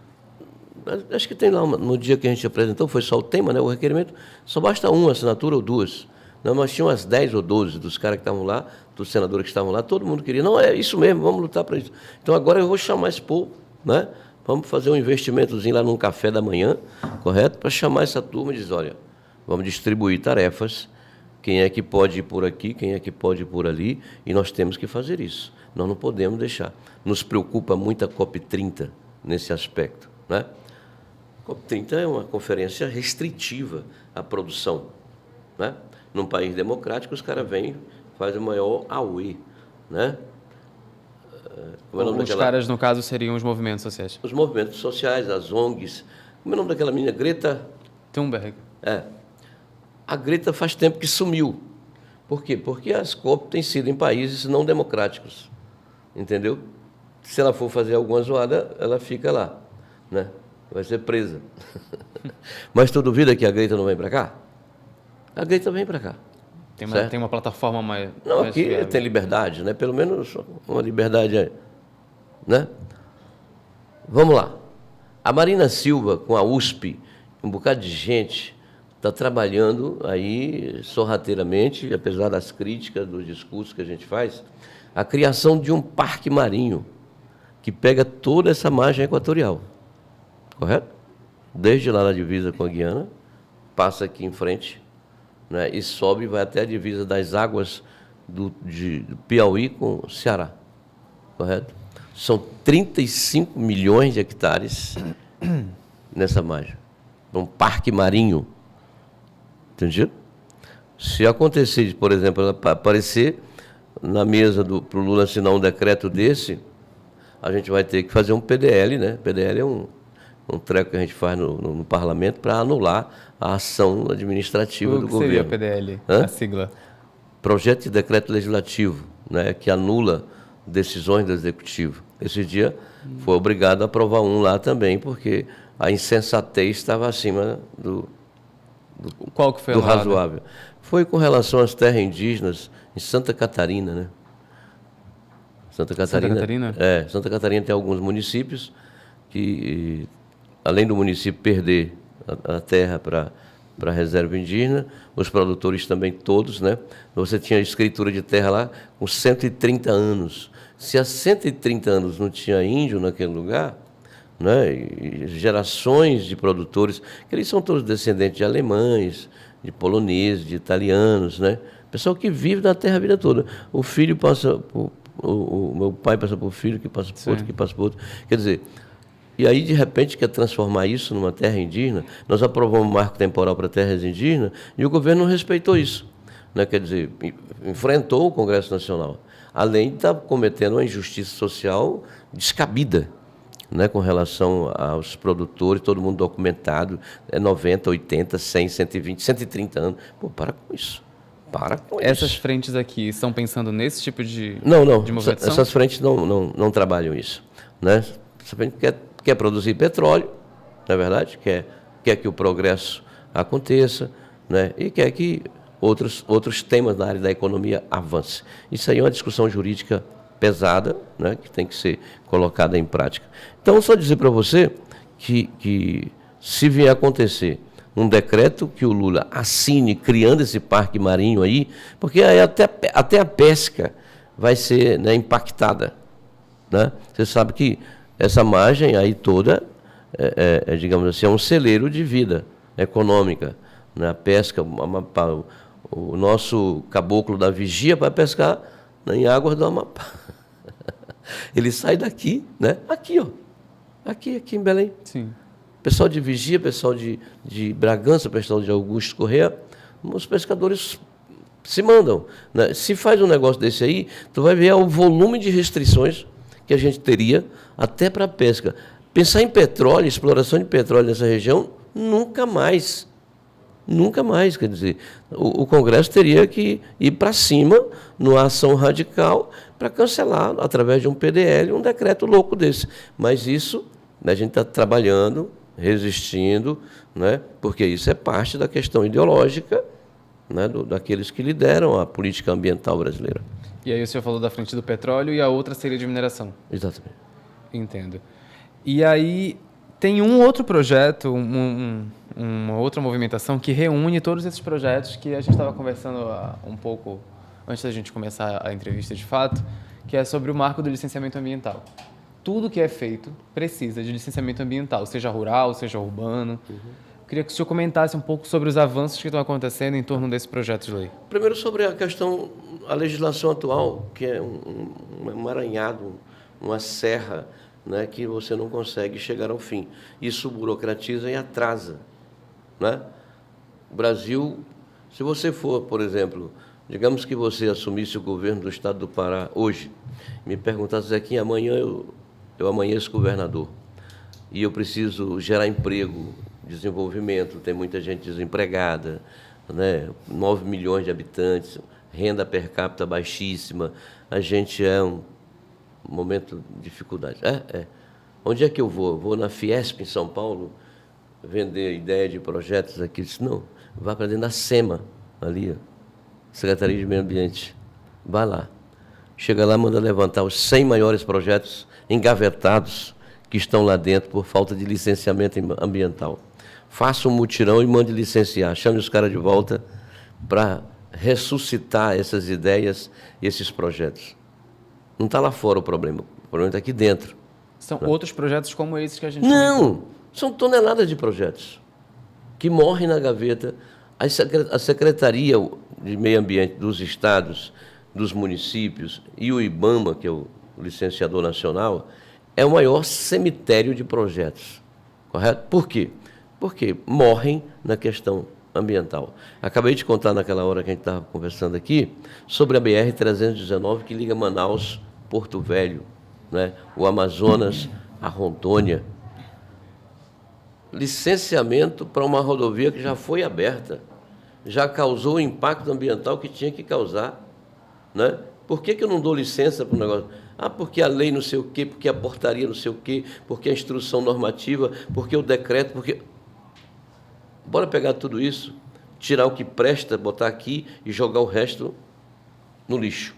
Acho que tem lá, no dia que a gente apresentou, foi só o tema, né? O requerimento, só basta uma assinatura ou 2. Não, mas tinha umas 10 ou 12 dos caras que estavam lá, dos senadores que estavam lá, todo mundo queria. Não, é isso mesmo, vamos lutar para isso. Então agora eu vou chamar esse povo, né? Vamos fazer um investimentozinho lá num café da manhã, correto? Para chamar essa turma e dizer, olha, vamos distribuir tarefas, quem é que pode ir por aqui, quem é que pode ir por ali, e nós temos que fazer isso. Nós não podemos deixar. Nos preocupa muito a COP30 nesse aspecto, né? A COP30 é uma conferência restritiva à produção, né? Num país democrático, os caras vêm, fazem o maior auê, né? Os caras, no caso, seriam os movimentos sociais. Os movimentos sociais, as ONGs. Como é o nome daquela menina? Greta Thunberg. A Greta faz tempo que sumiu. Por quê? Porque as COP têm sido em países não democráticos. Entendeu? Se ela for fazer alguma zoada, ela fica lá, né? Vai ser presa. Mas tu duvida que a Greta não vem para cá? A Greta vem para cá. Tem uma plataforma mais... Não, aqui tem liberdade, né? Pelo menos uma liberdade aí, né? Vamos lá. A Marina Silva, com a USP, um bocado de gente, está trabalhando aí sorrateiramente, apesar das críticas, dos discursos que a gente faz, a criação de um parque marinho que pega toda essa margem equatorial. Correto? Desde lá na divisa com a Guiana, passa aqui em frente, né, e sobe e vai até a divisa das águas do Piauí com o Ceará. Correto? São 35 milhões de hectares nessa margem. Um parque marinho. Entendido? Se acontecer, por exemplo, aparecer na mesa para o Lula assinar um decreto desse, a gente vai ter que fazer um PDL, né? PDL é um treco que a gente faz no parlamento para anular a ação administrativa do governo. O que seria o PDL, a sigla? Projeto de Decreto Legislativo, né, que anula decisões do Executivo. Esse dia foi obrigado a aprovar um lá também, porque a insensatez estava acima do Qual que foi do razoável. Foi com relação às terras indígenas em Santa Catarina, né? Santa Catarina? Santa Catarina tem alguns municípios que, além do município perder a terra para a reserva indígena, os produtores também todos, né? Você tinha escritura de terra lá com 130 anos. Se há 130 anos não tinha índio naquele lugar, né? E gerações de produtores, que eles são todos descendentes de alemães, de poloneses, de italianos, né? Pessoal que vive na terra a vida toda. O filho passa, o meu pai passa por filho, que passa por outro, que passa por outro. Quer dizer, E aí, de repente, quer transformar isso numa terra indígena. Nós aprovamos um marco temporal para terras indígenas e o governo não respeitou isso. Né? Quer dizer, enfrentou o Congresso Nacional, além de estar cometendo uma injustiça social descabida, né? Com relação aos produtores, todo mundo documentado, 90, 80, 100, 120, 130 anos. Pô, para com isso. Para com Essas isso. frentes aqui estão pensando nesse tipo de Não. de movimentação? Essas frentes não trabalham isso. Né? Essa frente quer produzir petróleo, não é verdade? Quer que o progresso aconteça, né? E quer que outros temas na área da economia avancem. Isso aí é uma discussão jurídica pesada, né? Que tem que ser colocada em prática. Então, só dizer para você que se vier acontecer um decreto que o Lula assine criando esse parque marinho aí, porque aí até a pesca vai ser, né, impactada. Né? Você sabe que essa margem aí toda, digamos assim, é um celeiro de vida econômica. Né? A pesca, o nosso caboclo da vigia vai pescar em águas do Amapá. Ele sai daqui, né? Aqui, ó. Aqui em Belém. Sim. Pessoal de Vigia, pessoal de Bragança, pessoal de Augusto Corrêa, os pescadores se mandam. Né? Se faz um negócio desse aí, tu vai ver o volume de restrições que a gente teria até para a pesca. Pensar em petróleo, exploração de petróleo nessa região, nunca mais. Nunca mais, quer dizer, o Congresso teria que ir para cima, numa ação radical, para cancelar, através de um PDL, um decreto louco desse. Mas isso, né, a gente está trabalhando, resistindo, né, porque isso é parte da questão ideológica, né, daqueles que lideram a política ambiental brasileira. E aí o senhor falou da frente do petróleo e a outra seria de mineração. Exatamente. Entendo. E aí tem um outro projeto, uma outra movimentação que reúne todos esses projetos que a gente estava conversando um pouco antes da gente começar a entrevista de fato, que é sobre o marco do licenciamento ambiental. Tudo que é feito precisa de licenciamento ambiental, seja rural, seja urbano. Queria que o senhor comentasse um pouco sobre os avanços que estão acontecendo em torno desse projeto de lei. Primeiro sobre a questão, a legislação atual, que é um emaranhado, uma serra, né, que você não consegue chegar ao fim. Isso burocratiza e atrasa. Né? O Brasil, se você for, por exemplo, digamos que você assumisse o governo do Estado do Pará hoje, me perguntasse, Zequinha, amanhã eu amanheço governador e eu preciso gerar emprego, desenvolvimento, tem muita gente desempregada, né? 9 milhões de habitantes, renda per capita baixíssima, a gente é um momento de dificuldade. Onde é que eu vou? Vou na Fiesp, em São Paulo, vender ideia de projetos aqui? Eu disse, não, vá para dentro da SEMA, ali, ó, Secretaria de Meio Ambiente. Vai lá. Chega lá, manda levantar os 100 maiores projetos engavetados que estão lá dentro por falta de licenciamento ambiental. Faça um mutirão e mande licenciar. Chame os caras de volta para ressuscitar essas ideias e esses projetos. Não está lá fora o problema está aqui dentro. São outros projetos como esses que a gente... Não! São toneladas de projetos que morrem na gaveta. A Secretaria de Meio Ambiente dos estados, dos municípios e o IBAMA, que é o licenciador nacional, é o maior cemitério de projetos. Correto? Por quê? Porque morrem na questão ambiental. Acabei de contar naquela hora que a gente estava conversando aqui sobre a BR-319 que liga Manaus, Porto Velho, né? O Amazonas, a Rondônia. Licenciamento para uma rodovia que já foi aberta, já causou o impacto ambiental que tinha que causar. Né? Por que eu não dou licença para o negócio? Porque a lei não sei o quê, porque a portaria não sei o quê, porque a instrução normativa, porque o decreto, porque... Bora pegar tudo isso, tirar o que presta, botar aqui e jogar o resto no lixo.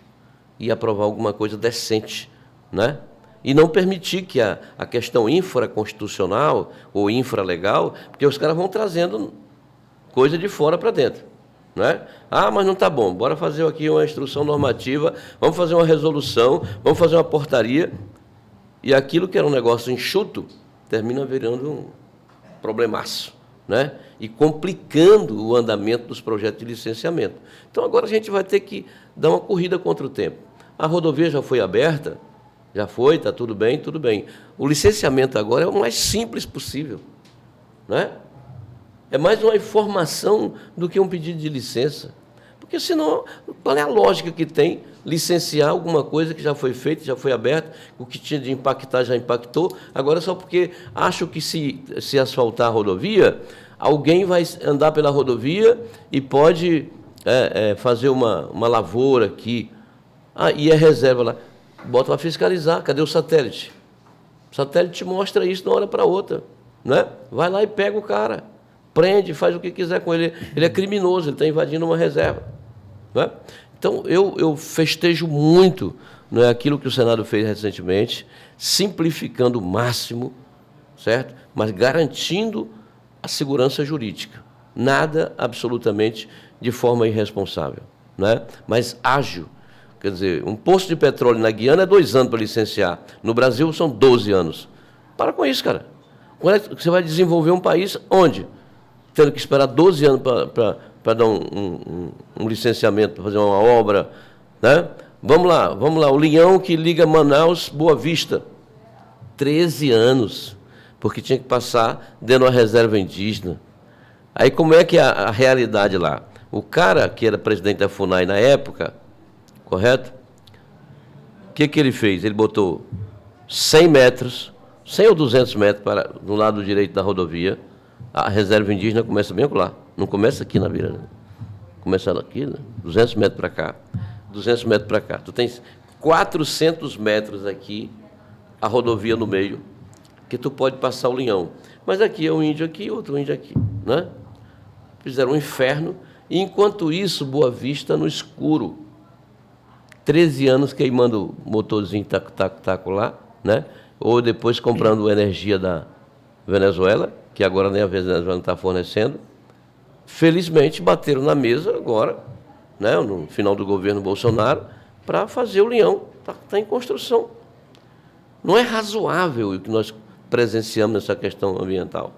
E aprovar alguma coisa decente, né? E não permitir que a questão infraconstitucional ou infralegal, porque os caras vão trazendo coisa de fora para dentro. Né? Mas não está bom, bora fazer aqui uma instrução normativa, vamos fazer uma resolução, vamos fazer uma portaria, e aquilo que era um negócio enxuto, termina virando um problemaço, né? E complicando o andamento dos projetos de licenciamento. Então agora a gente vai ter que dar uma corrida contra o tempo. A rodovia já foi aberta, Já foi, está tudo bem, tudo bem. O licenciamento agora é o mais simples possível, né? É mais uma informação do que um pedido de licença. Porque senão, qual é a lógica que tem licenciar alguma coisa que já foi feita, já foi aberta, o que tinha de impactar já impactou, agora só porque acho que se asfaltar a rodovia, alguém vai andar pela rodovia e pode fazer uma lavoura aqui. E é reserva lá. Bota para fiscalizar, cadê o satélite? O satélite mostra isso de uma hora para outra, né? Vai lá e pega o cara, prende, faz o que quiser com ele. Ele é criminoso, ele está invadindo uma reserva, né? Então, eu festejo muito, né, aquilo que o Senado fez recentemente, simplificando o máximo, certo? Mas garantindo a segurança jurídica. Nada, absolutamente, de forma irresponsável, né? Mas ágil. Quer dizer, um poço de petróleo na Guiana é 2 anos para licenciar. No Brasil são 12 anos. Para com isso, cara. Quando é que você vai desenvolver um país onde? Tendo que esperar 12 anos para dar um licenciamento, para fazer uma obra, né? Vamos lá. O Linhão que liga Manaus, Boa Vista. 13 anos, porque tinha que passar dentro da reserva indígena. Aí como é que é a realidade lá? O cara que era presidente da FUNAI na época, correto? O que ele fez? Ele botou 100 metros, 100 ou 200 metros do lado direito da rodovia. A reserva indígena começa bem lá. Não começa aqui na beira, né? Começa aqui, né? 200 metros para cá, 200 metros para cá. Tu tens 400 metros aqui, a rodovia no meio, que tu pode passar o Linhão. Mas aqui é um índio aqui, outro índio aqui, né? Fizeram um inferno. E, enquanto isso, Boa Vista no escuro. 13 anos queimando motorzinho taco lá, né? Ou depois comprando energia da Venezuela, que agora nem a Venezuela não está fornecendo. Felizmente, bateram na mesa agora, né, no final do governo Bolsonaro, para fazer o Linhão. Está em construção. Não é razoável o que nós presenciamos nessa questão ambiental,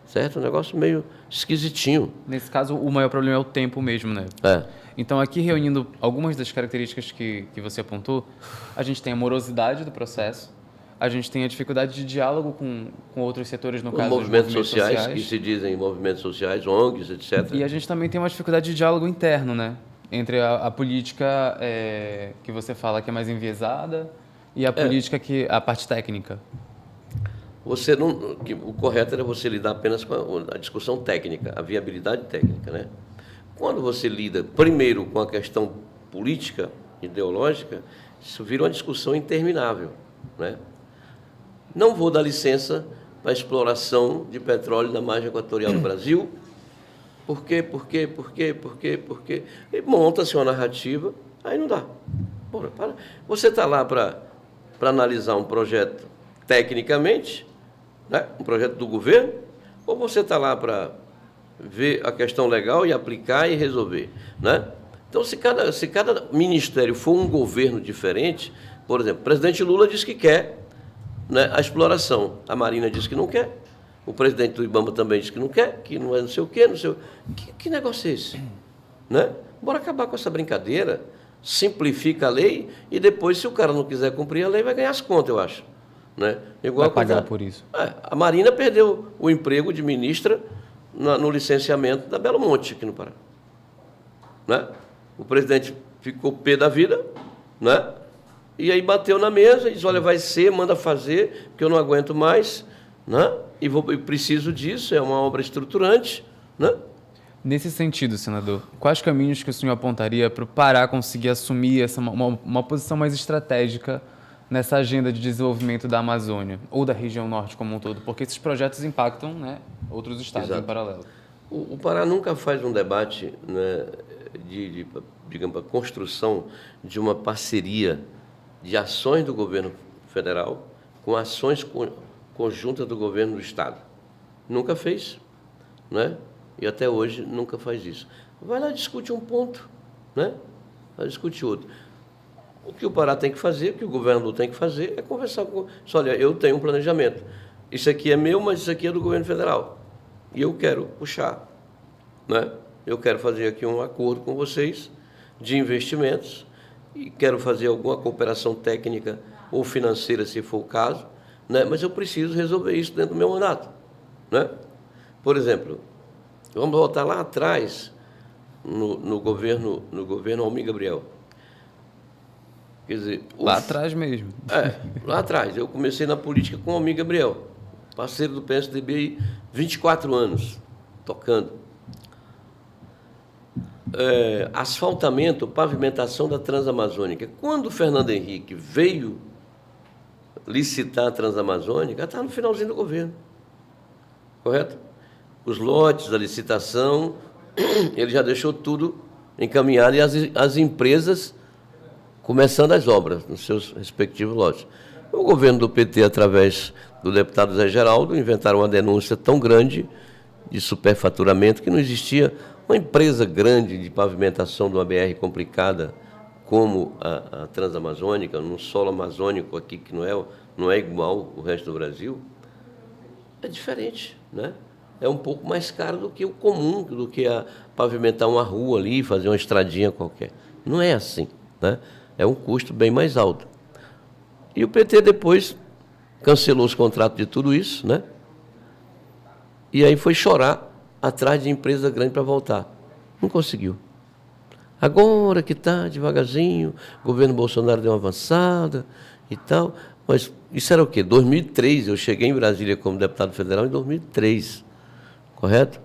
certo? Um negócio meio esquisitinho. Nesse caso, o maior problema é o tempo mesmo, né? Então, aqui reunindo algumas das características que você apontou, a gente tem a morosidade do processo, a gente tem a dificuldade de diálogo com outros setores, no caso, movimentos sociais, que se dizem movimentos sociais, ONGs, etc. E a gente também tem uma dificuldade de diálogo interno, né? Entre a política que você fala que é mais enviesada e a política a parte técnica. O correto era você lidar apenas com a discussão técnica, a viabilidade técnica, né? Quando você lida primeiro com a questão política, ideológica, isso vira uma discussão interminável, né? Não vou dar licença para a exploração de petróleo na margem equatorial do Brasil. Por quê? E monta-se uma narrativa, aí não dá. Você está lá para analisar um projeto tecnicamente, né? Um projeto do governo, ou você está lá para ver a questão legal e aplicar e resolver, né? Então, se cada ministério for um governo diferente, por exemplo, o presidente Lula diz que quer, né, a exploração, a Marina diz que não quer, o presidente do Ibama também diz que não quer, que não é não sei o quê, não sei o... Que negócio é esse? Né? Bora acabar com essa brincadeira, simplifica a lei e depois, se o cara não quiser cumprir a lei, vai ganhar as contas, eu acho. Né? Igual vai pagar por isso. A Marina perdeu o emprego de ministra no licenciamento da Belo Monte, aqui no Pará. Né? O presidente ficou pé da vida, né? E aí bateu na mesa e disse, olha, vai ser, manda fazer, porque eu não aguento mais, né? E preciso disso, é uma obra estruturante, né? Nesse sentido, senador, quais caminhos que o senhor apontaria para o Pará conseguir assumir uma posição mais estratégica nessa agenda de desenvolvimento da Amazônia, ou da região norte como um todo? Porque esses projetos impactam, né, outros estados. Exato. Em paralelo. O Pará nunca faz um debate, né, digamos, a construção de uma parceria de ações do governo federal com ações conjuntas do governo do estado. Nunca fez, né? E até hoje nunca faz isso. Vai lá, discute um ponto, né? Vai discutir outro. O que o Pará tem que fazer, o que o governador tem que fazer é conversar com... Olha, eu tenho um planejamento. Isso aqui é meu, mas isso aqui é do governo federal. E eu quero puxar, né? Eu quero fazer aqui um acordo com vocês de investimentos e quero fazer alguma cooperação técnica ou financeira, se for o caso, né? Mas eu preciso resolver isso dentro do meu mandato, né? Por exemplo, vamos voltar lá atrás, no governo Almir Gabriel. Quer dizer, Lá atrás mesmo. Lá atrás. Eu comecei na política com o Almir Gabriel, parceiro do PSDB aí, 24 anos, tocando. Asfaltamento, pavimentação da Transamazônica. Quando o Fernando Henrique veio licitar a Transamazônica, estava no finalzinho do governo. Correto? Os lotes da licitação, ele já deixou tudo encaminhado e as empresas começando as obras nos seus respectivos lotes. O governo do PT, através do deputado Zé Geraldo, inventaram uma denúncia tão grande de superfaturamento que não existia uma empresa grande de pavimentação de uma BR complicada como a Transamazônica, num solo amazônico aqui que não é igual o resto do Brasil. É diferente, né? É um pouco mais caro do que o comum, do que pavimentar uma rua ali, fazer uma estradinha qualquer. Não é assim, né? É um custo bem mais alto. E o PT depois cancelou os contratos de tudo isso, né? E aí foi chorar atrás de empresa grande para voltar. Não conseguiu. Agora que está devagarzinho, o governo Bolsonaro deu uma avançada e tal. Mas isso era o quê? 2003, eu cheguei em Brasília como deputado federal em 2003, correto?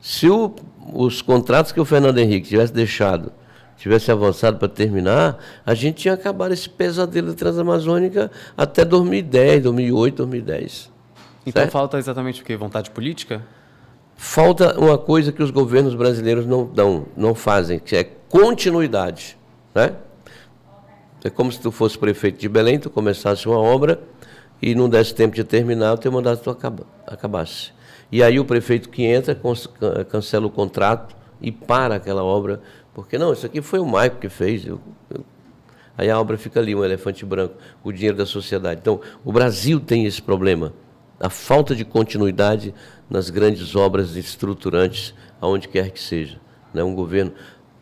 Se os contratos que o Fernando Henrique tivesse avançado para terminar, a gente tinha acabado esse pesadelo da Transamazônica até 2010, 2008, 2010. Então certo? falta exatamente o quê? Vontade política? Falta uma coisa que os governos brasileiros não fazem, que é continuidade, né? É como se tu fosse prefeito de Belém, tu começasse uma obra e não desse tempo de terminar, o teu mandato acabasse. E aí o prefeito que entra cancela o contrato e para aquela obra, porque não, isso aqui foi o Maico que fez. Aí a obra fica ali, um elefante branco, o dinheiro da sociedade. Então, o Brasil tem esse problema, a falta de continuidade nas grandes obras estruturantes, aonde quer que seja. Né? Um governo...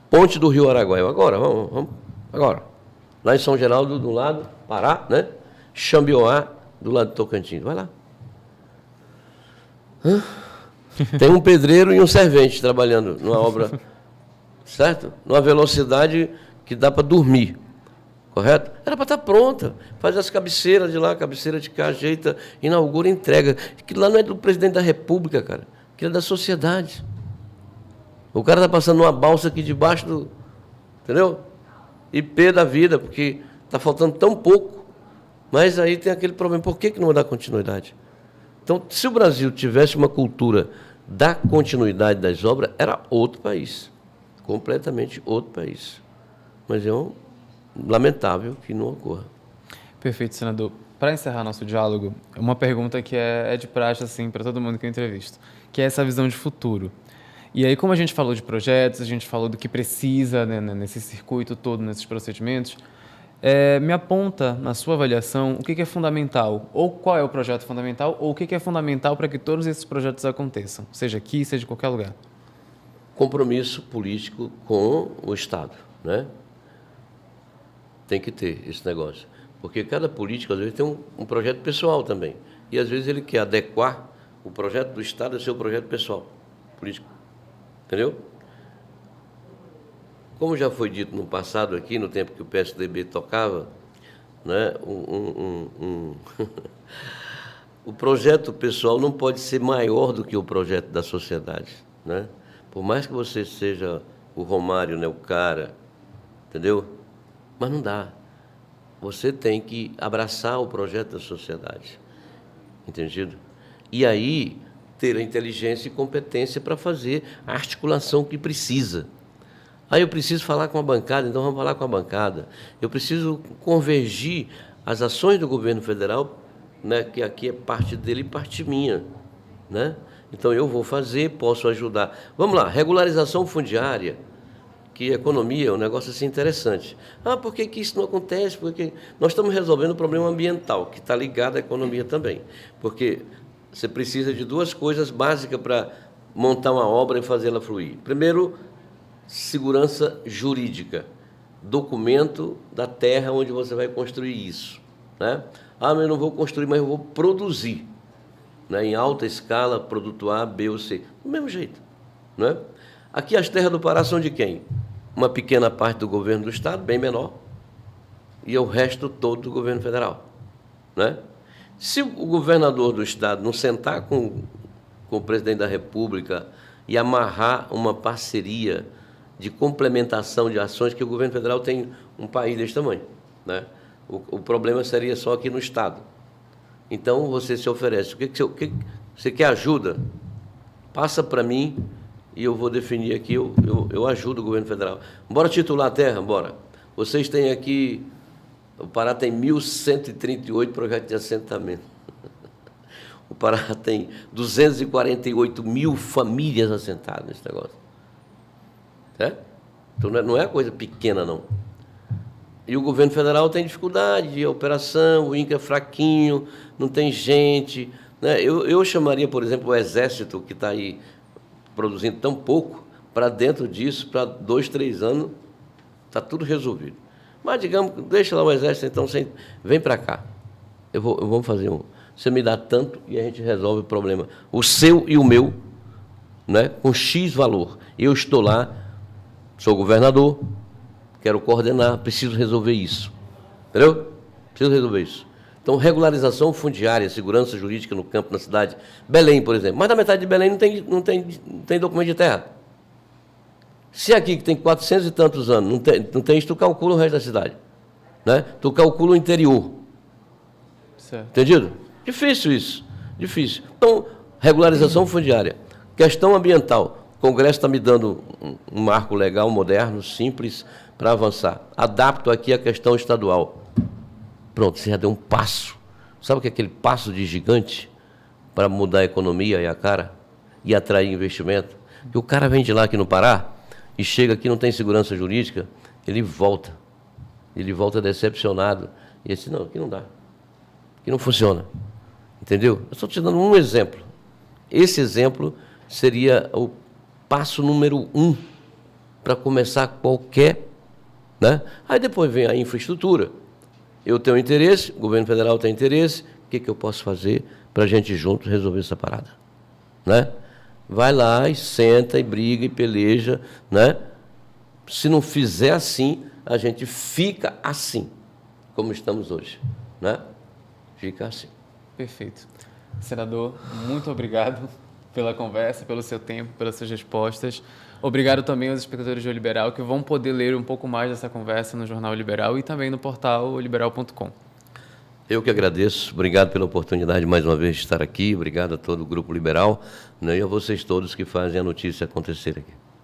Ponte do Rio Araguaia, agora, vamos, agora. Lá em São Geraldo, do lado, Pará, né? Xambioá, do lado de Tocantins. Vai lá. Tem um pedreiro e um servente trabalhando numa obra, certo? Numa velocidade que dá para dormir, correto? Era para estar pronta. Faz as cabeceiras de lá, cabeceira de cá, ajeita, inaugura, entrega. Aquilo lá não é do presidente da República, cara. Aquilo é da sociedade. O cara está passando uma balsa aqui debaixo do... Entendeu? IP da vida, porque está faltando tão pouco. Mas aí tem aquele problema. Por que não vai dar continuidade? Então, se o Brasil tivesse uma cultura da continuidade das obras, era outro país. Completamente outro país. Mas é lamentável que não ocorra. Perfeito, senador. Para encerrar nosso diálogo, uma pergunta que é de praxe assim, para todo mundo que eu entrevisto, que é essa visão de futuro. E aí, como a gente falou de projetos, a gente falou do que precisa, né, nesse circuito todo, nesses procedimentos, me aponta, na sua avaliação, o que é fundamental, ou qual é o projeto fundamental, ou o que é fundamental para que todos esses projetos aconteçam, seja aqui, seja em qualquer lugar. Compromisso político com o Estado, né? Tem que ter esse negócio. Porque cada político, às vezes, tem um projeto pessoal também. E, às vezes, ele quer adequar o projeto do Estado ao seu projeto pessoal, político. Entendeu? Como já foi dito no passado aqui, no tempo que o PSDB tocava, né, o projeto pessoal não pode ser maior do que o projeto da sociedade, né? Por mais que você seja o Romário, né, o cara, entendeu? Mas não dá. Você tem que abraçar o projeto da sociedade, entendido? E aí ter a inteligência e competência para fazer a articulação que precisa. Aí eu preciso falar com a bancada, então vamos falar com a bancada. Eu preciso convergir as ações do governo federal, né, que aqui é parte dele e parte minha, né? Então eu vou fazer, posso ajudar. Vamos lá, regularização fundiária, que economia é um negócio assim interessante. Por que isso não acontece? Porque nós estamos resolvendo o problema ambiental, que está ligado à economia também. Porque você precisa de duas coisas básicas para montar uma obra e fazê-la fluir. Primeiro, segurança jurídica, documento da terra onde você vai construir isso, né? Ah, mas eu não vou construir, mas eu vou produzir, né? Em alta escala, produto A, B ou C. Do mesmo jeito, né? Aqui as terras do Pará são de quem? Uma pequena parte do governo do Estado, bem menor, e o resto todo do governo federal, né? Se o governador do Estado não sentar com o presidente da República e amarrar uma parceria de complementação de ações, que o governo federal tem um país desse tamanho, né? O problema seria só aqui no Estado. Então, você se oferece. Você quer ajuda? Passa para mim e eu vou definir aqui, eu ajudo o governo federal. Bora titular a terra? Bora. Vocês têm aqui, o Pará tem 1.138 projetos de assentamento. O Pará tem 248 mil famílias assentadas nesse negócio. Certo? Então, não é coisa pequena, não. E o governo federal tem dificuldade de operação, o INCRA é fraquinho, não tem gente, né? Eu chamaria, por exemplo, o Exército, que está aí produzindo tão pouco, para dentro disso, para 2, 3 anos, está tudo resolvido. Mas, digamos, deixa lá o Exército, então, vem para cá. Vamos fazer você me dá tanto e a gente resolve o problema. O seu e o meu, né, com X valor. Eu estou lá, sou governador, quero coordenar, preciso resolver isso. Entendeu? Preciso resolver isso. Então, regularização fundiária, segurança jurídica no campo, na cidade. Belém, por exemplo. Mais da metade de Belém não tem documento de terra. Se aqui, que tem 400 e tantos anos, não tem isso, tu calcula o resto da cidade. Né? Tu calcula o interior. Certo. Entendido? Difícil isso. Difícil. Então, regularização fundiária. Questão ambiental. O Congresso está me dando um marco legal, moderno, simples, para avançar. Adapto aqui a questão estadual. Pronto, você já deu um passo. Sabe o que é aquele passo de gigante para mudar a economia e a cara? E atrair investimento? Porque o cara vem de lá aqui no Pará e chega aqui, não tem segurança jurídica, ele volta. Ele volta decepcionado. E ele diz, não, aqui não dá. Aqui não funciona. Entendeu? Eu estou te dando um exemplo. Esse exemplo seria o passo número 1 para começar qualquer, né? Aí depois vem a infraestrutura. Eu tenho interesse, o governo federal tem interesse, o que eu posso fazer para a gente juntos resolver essa parada? Né? Vai lá e senta e briga e peleja, né? Se não fizer assim, a gente fica assim, como estamos hoje, né? Fica assim. Perfeito. Senador, muito obrigado pela conversa, pelo seu tempo, pelas suas respostas. Obrigado também aos espectadores do O Liberal, que vão poder ler um pouco mais dessa conversa no Jornal Liberal e também no portal oliberal.com. Eu que agradeço. Obrigado pela oportunidade mais uma vez de estar aqui. Obrigado a todo o Grupo Liberal, né, e a vocês todos que fazem a notícia acontecer aqui.